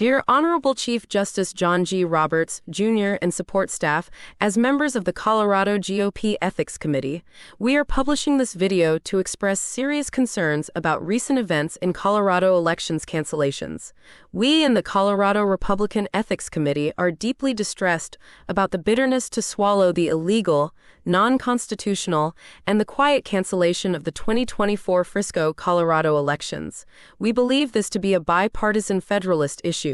Dear Honorable Chief Justice John G. Roberts, Jr. and support staff, as members of the Colorado GOP Ethics Committee, we are publishing this video to express serious concerns about recent events in Colorado elections cancellations. We in the Colorado Republican Ethics Committee are deeply distressed about the bitterness to swallow the illegal, non-constitutional, and the quiet cancellation of the 2024 Frisco, Colorado elections. We believe this to be a bipartisan Federalist issue,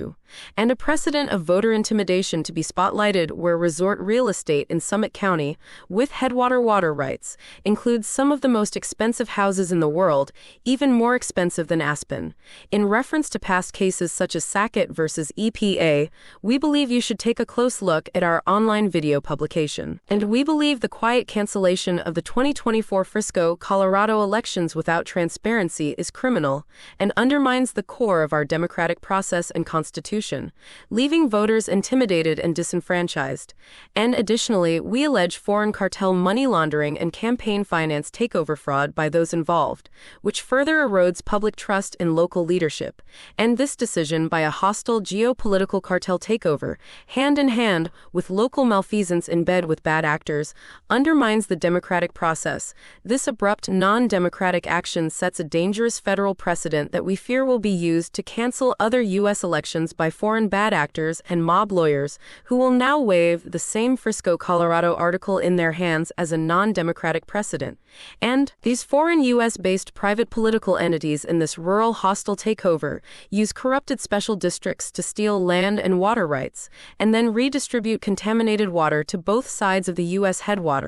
and a precedent of voter intimidation to be spotlighted where resort real estate in Summit County, with headwater water rights, includes some of the most expensive houses in the world, even more expensive than Aspen. In reference to past cases such as Sackett versus EPA, we believe you should take a close look at our online video publication. And we believe the quiet cancellation of the 2024 Frisco, Colorado elections without transparency is criminal and undermines the core of our democratic process and constitution, leaving voters intimidated and disenfranchised. And additionally, we allege foreign cartel money laundering and campaign finance takeover fraud by those involved, which further erodes public trust in local leadership. And this decision by a hostile geopolitical cartel takeover, hand in hand with local malfeasance in bed with bad actors, undermines the democratic process. This abrupt, non-democratic action sets a dangerous federal precedent that we fear will be used to cancel other U.S. elections by foreign bad actors and mob lawyers who will now wave the same Frisco, Colorado article in their hands as a non-democratic precedent. And these foreign U.S.-based private political entities in this rural hostile takeover use corrupted special districts to steal land and water rights, and then redistribute contaminated water to both sides of the U.S. headwater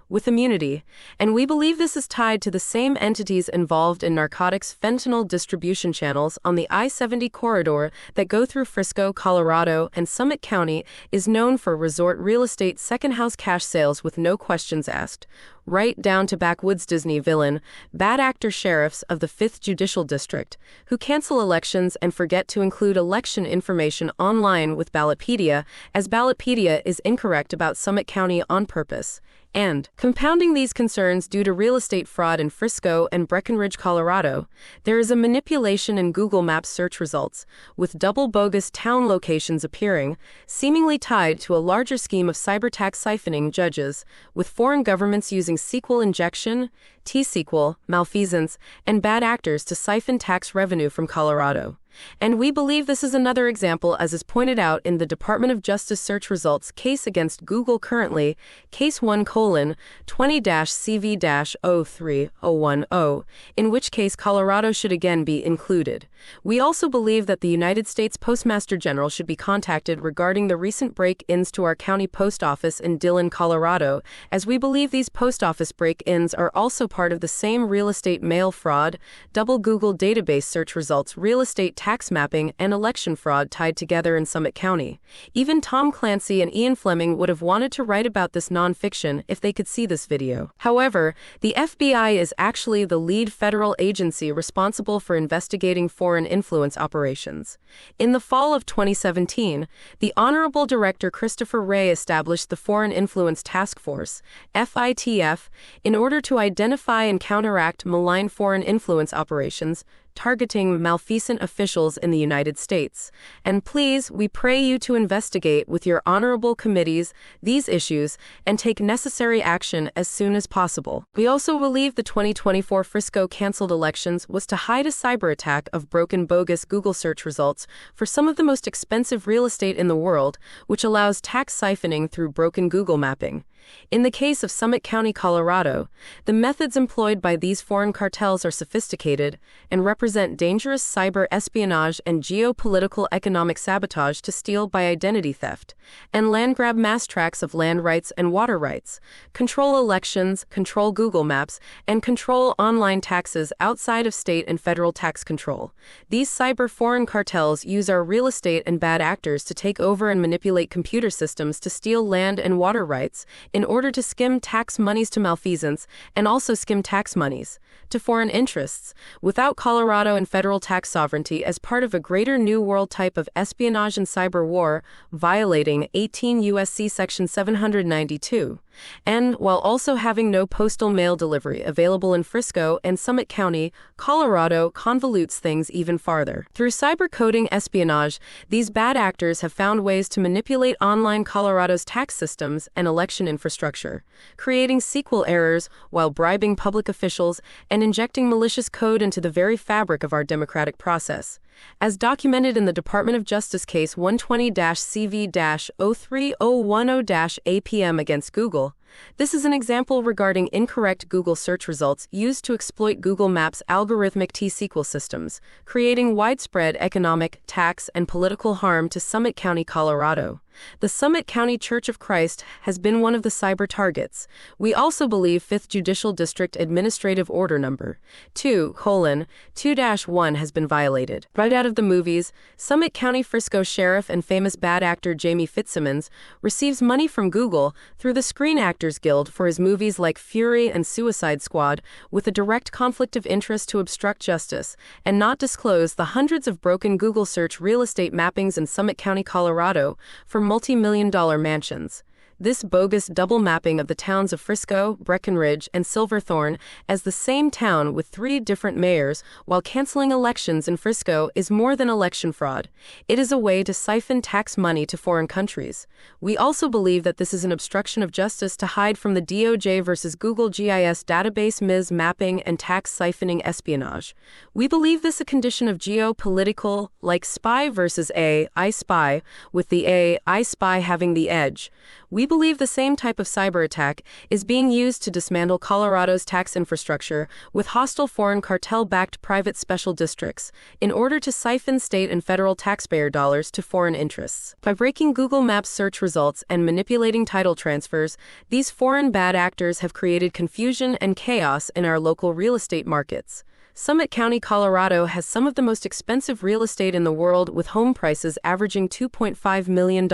with immunity, and we believe this is tied to the same entities involved in narcotics fentanyl distribution channels on the I-70 corridor that go through Frisco, Colorado, and Summit County is known for resort real estate second-house cash sales with no questions asked, right down to backwoods Disney villain, bad actor sheriffs of the 5th Judicial District, who cancel elections and forget to include election information online with Ballotpedia, as Ballotpedia is incorrect about Summit County on purpose. And, compounding these concerns due to real estate fraud in Frisco and Breckenridge, Colorado, there is a manipulation in Google Maps search results, with double bogus town locations appearing, seemingly tied to a larger scheme of cyber tax siphoning judges, with foreign governments using SQL injection, T-SQL, malfeasance, and bad actors to siphon tax revenue from Colorado. And we believe this is another example, as is pointed out in the Department of Justice search results case against Google currently, Case 1:20-CV-03010, in which case Colorado should again be included. We also believe that the United States Postmaster General should be contacted regarding the recent break-ins to our county post office in Dillon, Colorado, as we believe these post office break-ins are also part of the same real estate mail fraud, double Google database search results, real estate tax mapping, and election fraud tied together in Summit County. Even Tom Clancy and Ian Fleming would have wanted to write about this nonfiction if they could see this video. However, the FBI is actually the lead federal agency responsible for investigating foreign influence operations. In the fall of 2017, the Honorable Director Christopher Wray established the Foreign Influence Task Force, FITF, in order to identify and counteract malign foreign influence operations targeting malfeasant officials in the United States. And please, we pray you to investigate with your honorable committees these issues and take necessary action as soon as possible. We also believe the 2024 Frisco canceled elections was to hide a cyber attack of broken bogus Google search results for some of the most expensive real estate in the world, which allows tax siphoning through broken Google mapping. In the case of Summit County, Colorado, the methods employed by these foreign cartels are sophisticated and represent dangerous cyber espionage and geopolitical economic sabotage to steal by identity theft, and land grab mass tracts of land rights and water rights, control elections, control Google Maps, and control online taxes outside of state and federal tax control. These cyber foreign cartels use our real estate and bad actors to take over and manipulate computer systems to steal land and water rights, in order to skim tax monies to malfeasance and also skim tax monies to foreign interests, without Colorado and federal tax sovereignty as part of a greater New World type of espionage and cyber war, violating 18 U.S.C. Section 792. And while also having no postal mail delivery available in Frisco and Summit County, Colorado convolutes things even farther. Through cyber-coding espionage, these bad actors have found ways to manipulate online Colorado's tax systems and election infrastructure, creating SQL errors while bribing public officials and injecting malicious code into the very fabric of our democratic process. As documented in the Department of Justice case 120-CV-03010-APM against Google, this is an example regarding incorrect Google search results used to exploit Google Maps' algorithmic T-SQL systems, creating widespread economic, tax, and political harm to Summit County, Colorado. The Summit County Church of Christ has been one of the cyber targets. We also believe 5th Judicial District Administrative Order Number 2:2-1 has been violated. Right out of the movies, Summit County Frisco Sheriff and famous bad actor Jamie Fitzsimmons receives money from Google through the Screen Actors Guild for his movies like Fury and Suicide Squad, with a direct conflict of interest to obstruct justice and not disclose the hundreds of broken Google search real estate mappings in Summit County, Colorado, for multi-million-dollar mansions. This bogus double mapping of the towns of Frisco, Breckenridge, and Silverthorne as the same town with 3 different mayors while canceling elections in Frisco is more than election fraud. It is a way to siphon tax money to foreign countries. We also believe that this is an obstruction of justice to hide from the DOJ versus Google GIS database MIS mapping and tax siphoning espionage. We believe this a condition of geopolitical, like spy versus I spy, with the I spy having the edge. We believe the same type of cyber attack is being used to dismantle Colorado's tax infrastructure with hostile foreign cartel-backed private special districts in order to siphon state and federal taxpayer dollars to foreign interests. By breaking Google Maps search results and manipulating title transfers, these foreign bad actors have created confusion and chaos in our local real estate markets. Summit County, Colorado has some of the most expensive real estate in the world, with home prices averaging $2.5 million,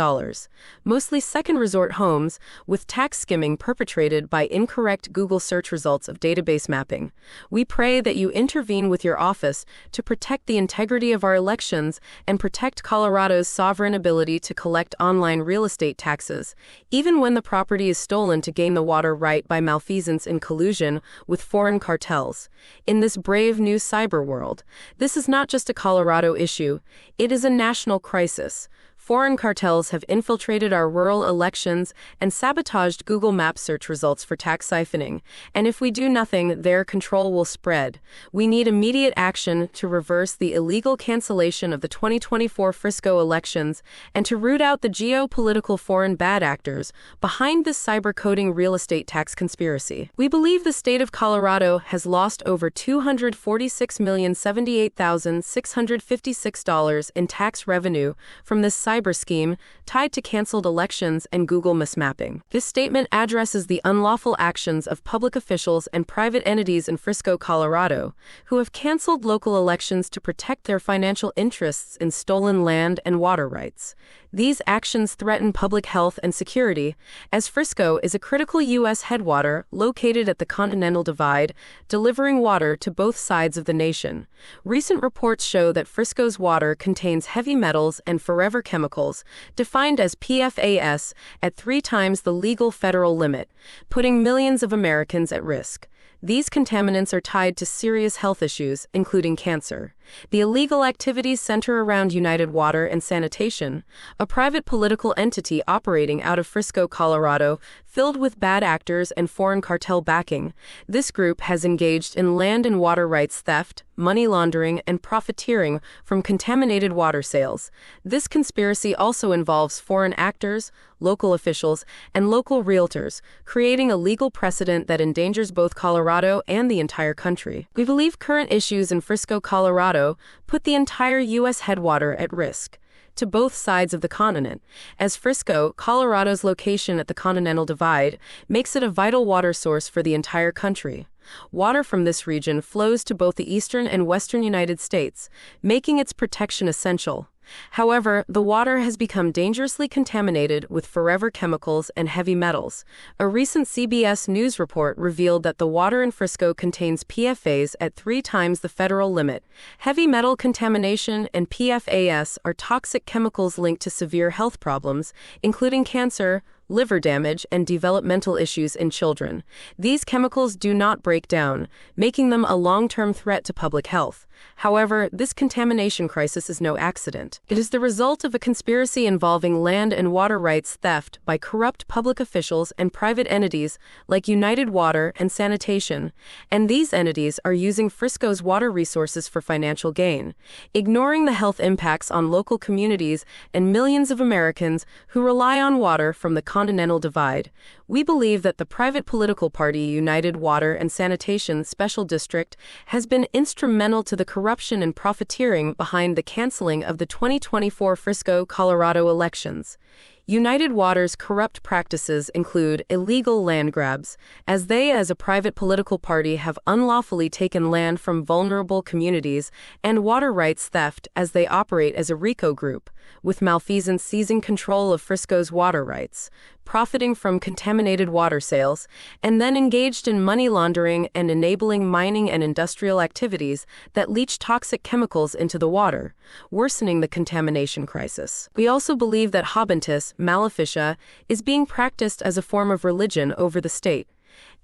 mostly second resort homes, with tax skimming perpetrated by incorrect Google search results of database mapping. We pray that you intervene with your office to protect the integrity of our elections and protect Colorado's sovereign ability to collect online real estate taxes, even when the property is stolen to gain the water right by malfeasance in collusion with foreign cartels. In this brave new cyber world, this is not just a Colorado issue, it is a national crisis. Foreign cartels have infiltrated our rural elections and sabotaged Google Maps search results for tax siphoning, and if we do nothing, their control will spread. We need immediate action to reverse the illegal cancellation of the 2024 Frisco elections and to root out the geopolitical foreign bad actors behind this cyber-coding real estate tax conspiracy. We believe the state of Colorado has lost over $246,078,656 in tax revenue from this cyber scheme tied to canceled elections and Google mismapping. This statement addresses the unlawful actions of public officials and private entities in Frisco, Colorado, who have canceled local elections to protect their financial interests in stolen land and water rights. These actions threaten public health and security, as Frisco is a critical U.S. headwater located at the Continental Divide, delivering water to both sides of the nation. Recent reports show that Frisco's water contains heavy metals and forever chemicals, defined as PFAS, at 3 times the legal federal limit, putting millions of Americans at risk. These contaminants are tied to serious health issues, including cancer. The illegal activities center around United Water and Sanitation, a private political entity operating out of Frisco, Colorado, filled with bad actors and foreign cartel backing. This group has engaged in land and water rights theft, money laundering, and profiteering from contaminated water sales. This conspiracy also involves foreign actors, local officials, and local realtors, creating a legal precedent that endangers both Colorado and the entire country. We believe current issues in Frisco, Colorado, put the entire U.S. headwater at risk to both sides of the continent, as Frisco, Colorado's location at the Continental Divide, makes it a vital water source for the entire country. Water from this region flows to both the eastern and western United States, making its protection essential. However, the water has become dangerously contaminated with forever chemicals and heavy metals. A recent CBS News report revealed that the water in Frisco contains PFAS at 3 times the federal limit. Heavy metal contamination and PFAS are toxic chemicals linked to severe health problems, including cancer, liver damage, and developmental issues in children. These chemicals do not break down, making them a long-term threat to public health. However, this contamination crisis is no accident. It is the result of a conspiracy involving land and water rights theft by corrupt public officials and private entities like United Water and Sanitation, and these entities are using Frisco's water resources for financial gain, ignoring the health impacts on local communities and millions of Americans who rely on water from the Continental Divide. We believe that the private political party United Water and Sanitation Special District has been instrumental to the corruption and profiteering behind the canceling of the 2024 Frisco, Colorado elections. United Water's corrupt practices include illegal land grabs, as they, as a private political party, have unlawfully taken land from vulnerable communities, and water rights theft, as they operate as a RICO group, with malfeasance seizing control of Frisco's water rights, profiting from contaminated water sales, and then engaged in money laundering and enabling mining and industrial activities that leach toxic chemicals into the water, worsening the contamination crisis. We also believe that habentus maleficia is being practiced as a form of religion over the state,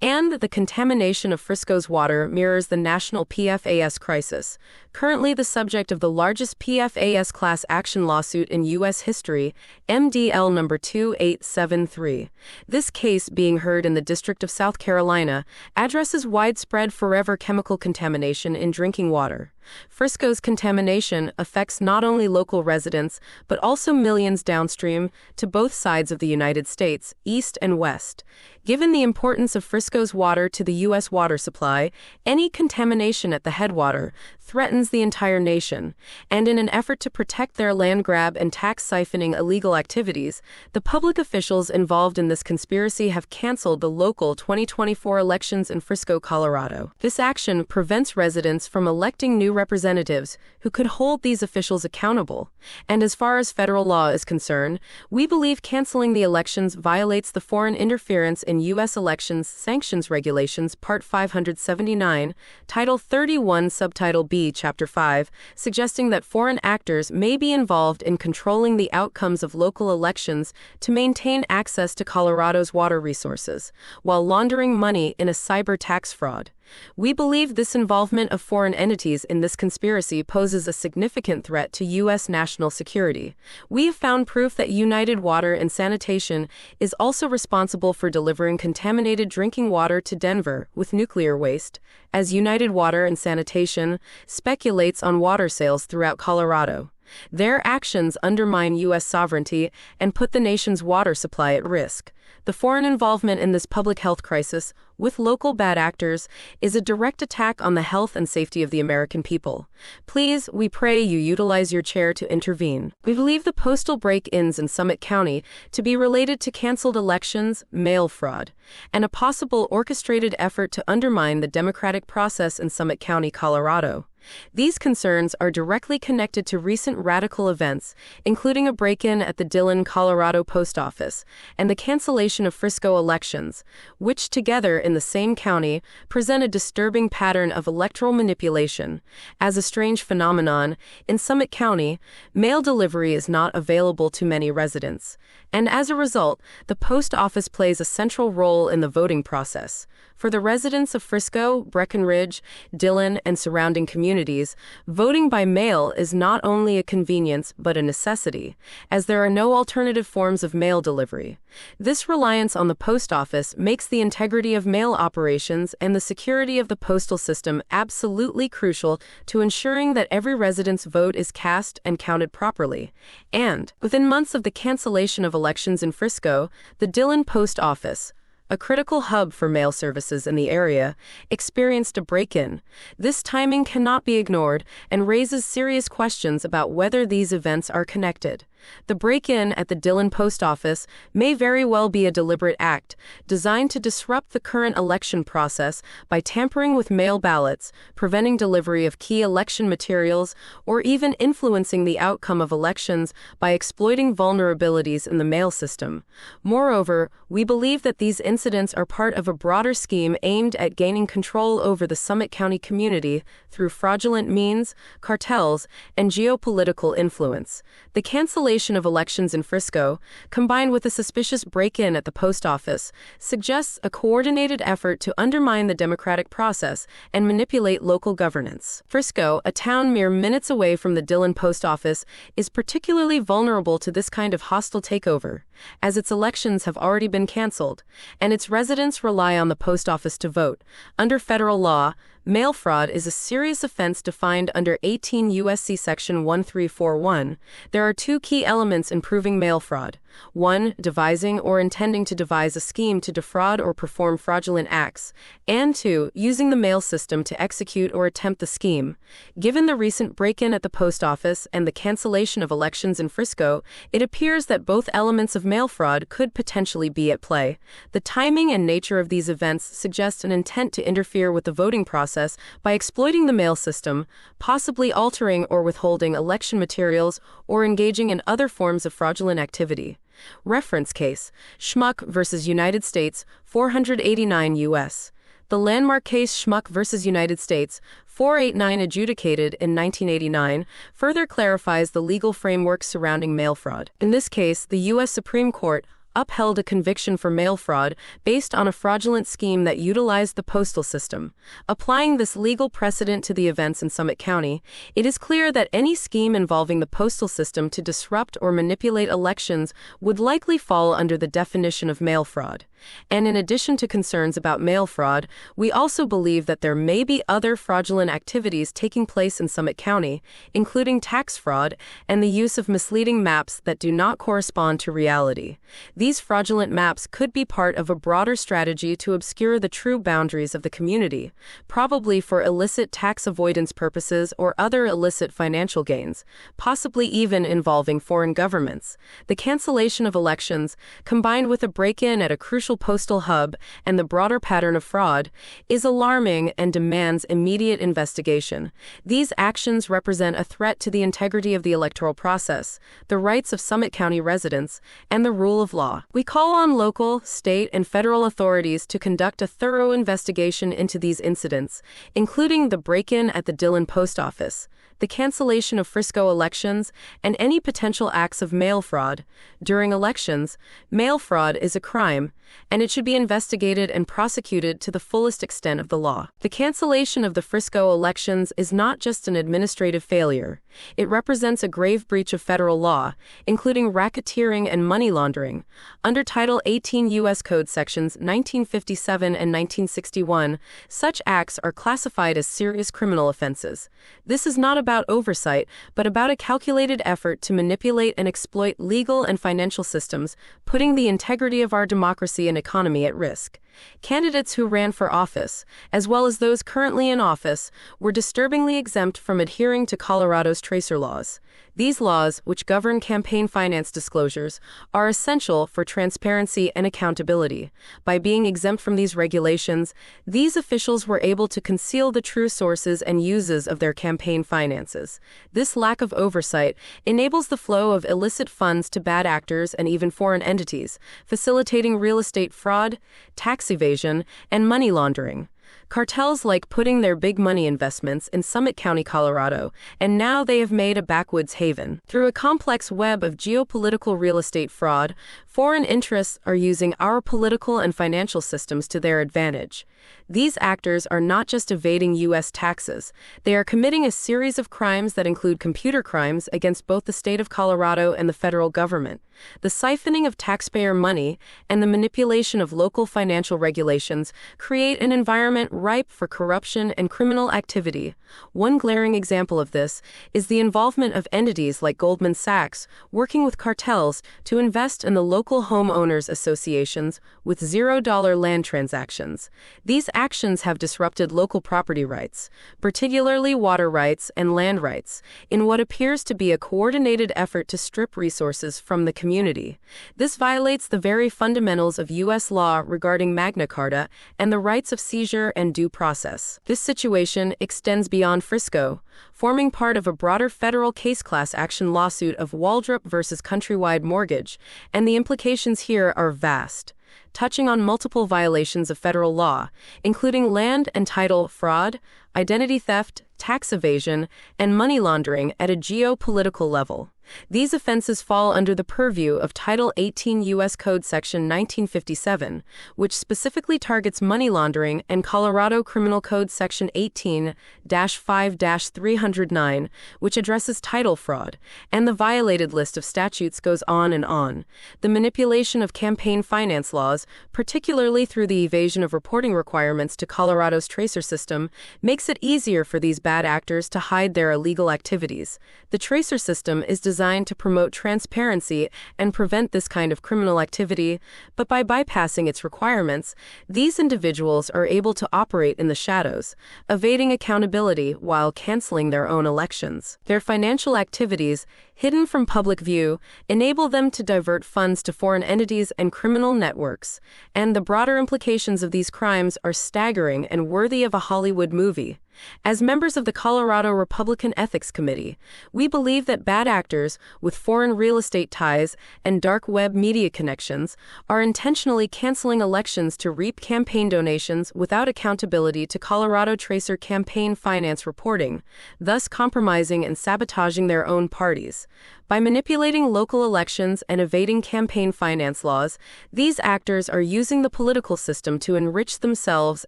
and the contamination of Frisco's water mirrors the national PFAS crisis, currently the subject of the largest PFAS class action lawsuit in U.S. history, MDL number 2873. This case, being heard in the District of South Carolina, addresses widespread forever chemical contamination in drinking water. Frisco's contamination affects not only local residents, but also millions downstream to both sides of the United States, east and west. Given the importance of Frisco's water to the U.S. water supply, any contamination at the headwater threatens the entire nation, and in an effort to protect their land grab and tax siphoning illegal activities, the public officials involved in this conspiracy have canceled the local 2024 elections in Frisco, Colorado. This action prevents residents from electing new representatives who could hold these officials accountable, and as far as federal law is concerned, we believe canceling the elections violates the Foreign Interference in U.S. Elections Sanctions Regulations, Part 579, Title 31, Subtitle B, Chapter 5, suggesting that foreign actors may be involved in controlling the outcomes of local elections to maintain access to Colorado's water resources, while laundering money in a cyber tax fraud. We believe this involvement of foreign entities in this conspiracy poses a significant threat to U.S. national security. We have found proof that United Water and Sanitation is also responsible for delivering contaminated drinking water to Denver with nuclear waste, as United Water and Sanitation speculates on water sales throughout Colorado. Their actions undermine U.S. sovereignty and put the nation's water supply at risk. The foreign involvement in this public health crisis, with local bad actors, is a direct attack on the health and safety of the American people. Please, we pray you utilize your chair to intervene. We believe the postal break-ins in Summit County to be related to canceled elections, mail fraud, and a possible orchestrated effort to undermine the democratic process in Summit County, Colorado. These concerns are directly connected to recent radical events, including a break-in at the Dillon, Colorado post office, and the cancellation of Frisco elections, which together in the same county present a disturbing pattern of electoral manipulation. As a strange phenomenon, in Summit County, mail delivery is not available to many residents, and as a result, the post office plays a central role in the voting process. For the residents of Frisco, Breckenridge, Dillon, and surrounding communities, voting by mail is not only a convenience but a necessity, as there are no alternative forms of mail delivery. This reliance on the post office makes the integrity of mail operations and the security of the postal system absolutely crucial to ensuring that every resident's vote is cast and counted properly. And, within months of the cancellation of elections in Frisco, the Dillon post office, a critical hub for mail services in the area, experienced a break-in. This timing cannot be ignored and raises serious questions about whether these events are connected. The break-in at the Dillon post office may very well be a deliberate act designed to disrupt the current election process by tampering with mail ballots, preventing delivery of key election materials, or even influencing the outcome of elections by exploiting vulnerabilities in the mail system. Moreover, we believe that these incidents are part of a broader scheme aimed at gaining control over the Summit County community through fraudulent means, cartels, and geopolitical influence. The cancellation cancellation of elections in Frisco, combined with a suspicious break-in at the post office, suggests a coordinated effort to undermine the democratic process and manipulate local governance. Frisco, a town mere minutes away from the Dillon post office, is particularly vulnerable to this kind of hostile takeover, as its elections have already been canceled, and its residents rely on the post office to vote. Under federal law, mail fraud is a serious offense defined under 18 U.S.C. Section 1341. There are two key elements in proving mail fraud. 1. Devising or intending to devise a scheme to defraud or perform fraudulent acts. And 2. Using the mail system to execute or attempt the scheme. Given the recent break-in at the post office and the cancellation of elections in Frisco, it appears that both elements of mail fraud could potentially be at play. The timing and nature of these events suggest an intent to interfere with the voting process by exploiting the mail system, possibly altering or withholding election materials or engaging in other forms of fraudulent activity. Reference case: Schmuck v. United States, 489 U.S. The landmark case Schmuck v. United States, 489, adjudicated in 1989, further clarifies the legal framework surrounding mail fraud. In this case, the U.S. Supreme Court upheld a conviction for mail fraud based on a fraudulent scheme that utilized the postal system. Applying this legal precedent to the events in Summit County, it is clear that any scheme involving the postal system to disrupt or manipulate elections would likely fall under the definition of mail fraud. And in addition to concerns about mail fraud, we also believe that there may be other fraudulent activities taking place in Summit County, including tax fraud and the use of misleading maps that do not correspond to reality. These fraudulent maps could be part of a broader strategy to obscure the true boundaries of the community, probably for illicit tax avoidance purposes or other illicit financial gains, possibly even involving foreign governments. The cancellation of elections, combined with a break-in at a crucial postal hub and the broader pattern of fraud, is alarming and demands immediate investigation. These actions represent a threat to the integrity of the electoral process, the rights of Summit County residents, and the rule of law. We call on local, state, and federal authorities to conduct a thorough investigation into these incidents, including the break-in at the Dillon post office, the cancellation of Frisco elections, and any potential acts of mail fraud. During elections, mail fraud is a crime, and it should be investigated and prosecuted to the fullest extent of the law. The cancellation of the Frisco elections is not just an administrative failure. It represents a grave breach of federal law, including racketeering and money laundering. Under Title 18 U.S. Code Sections 1957 and 1961, such acts are classified as serious criminal offenses. This is not about oversight, but about a calculated effort to manipulate and exploit legal and financial systems, putting the integrity of our democracy and economy at risk. Candidates who ran for office, as well as those currently in office, were disturbingly exempt from adhering to Colorado's tracer laws. These laws, which govern campaign finance disclosures, are essential for transparency and accountability. By being exempt from these regulations, these officials were able to conceal the true sources and uses of their campaign finances. This lack of oversight enables the flow of illicit funds to bad actors and even foreign entities, facilitating real estate fraud, tax evasion, and money laundering. Cartels like putting their big money investments in Summit County, Colorado, and now they have made a backwoods haven. Through a complex web of geopolitical real estate fraud, foreign interests are using our political and financial systems to their advantage. These actors are not just evading U.S. taxes, they are committing a series of crimes that include computer crimes against both the state of Colorado and the federal government. The siphoning of taxpayer money and the manipulation of local financial regulations create an environment ripe for corruption and criminal activity. One glaring example of this is the involvement of entities like Goldman Sachs working with cartels to invest in the local homeowners associations with $0 land transactions. These actions have disrupted local property rights, particularly water rights and land rights, in what appears to be a coordinated effort to strip resources from the community. This violates the very fundamentals of U.S. law regarding Magna Carta and the rights of seizure and due process. This situation extends beyond Frisco, forming part of a broader federal case class action lawsuit of Waldrop versus Countrywide Mortgage, and the implications here are vast, touching on multiple violations of federal law, including land and title fraud, identity theft, tax evasion, and money laundering at a geopolitical level. These offenses fall under the purview of Title 18 U.S. Code Section 1957, which specifically targets money laundering, and Colorado Criminal Code Section 18-5-309, which addresses title fraud, and the violated list of statutes goes on and on. The manipulation of campaign finance laws, particularly through the evasion of reporting requirements to Colorado's tracer system, makes it easier for these bad actors to hide their illegal activities. The tracer system is designed to promote transparency and prevent this kind of criminal activity, but by bypassing its requirements, these individuals are able to operate in the shadows, evading accountability while canceling their own elections. Their financial activities, hidden from public view, enable them to divert funds to foreign entities and criminal networks, and the broader implications of these crimes are staggering and worthy of a Hollywood movie. As members of the Colorado Republican Ethics Committee, we believe that bad actors with foreign real estate ties and dark web media connections are intentionally canceling elections to reap campaign donations without accountability to Colorado Tracer campaign finance reporting, thus compromising and sabotaging their own parties. By manipulating local elections and evading campaign finance laws, these actors are using the political system to enrich themselves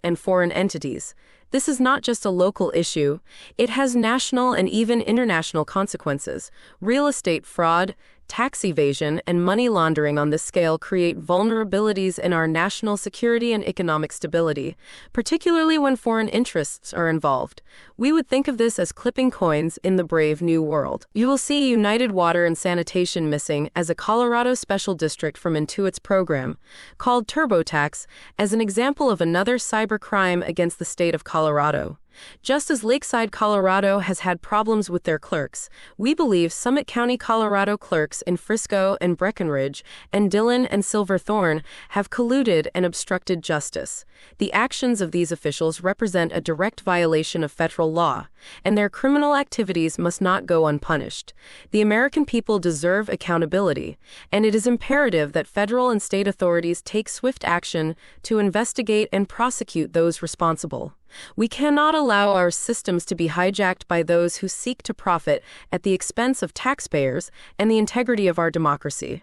and foreign entities. This is not just a local issue, it has national and even international consequences. Real estate fraud, tax evasion, and money laundering on this scale create vulnerabilities in our national security and economic stability, particularly when foreign interests are involved. We would think of this as clipping coins in the brave new world. You will see United Water and Sanitation missing as a Colorado special district from Intuit's program, called TurboTax, as an example of another cyber crime against the state of Colorado. Just as Lakeside, Colorado has had problems with their clerks, we believe Summit County, Colorado clerks in Frisco and Breckenridge and Dillon and Silverthorne have colluded and obstructed justice. The actions of these officials represent a direct violation of federal law, and their criminal activities must not go unpunished. The American people deserve accountability, and it is imperative that federal and state authorities take swift action to investigate and prosecute those responsible. We cannot allow our systems to be hijacked by those who seek to profit at the expense of taxpayers and the integrity of our democracy.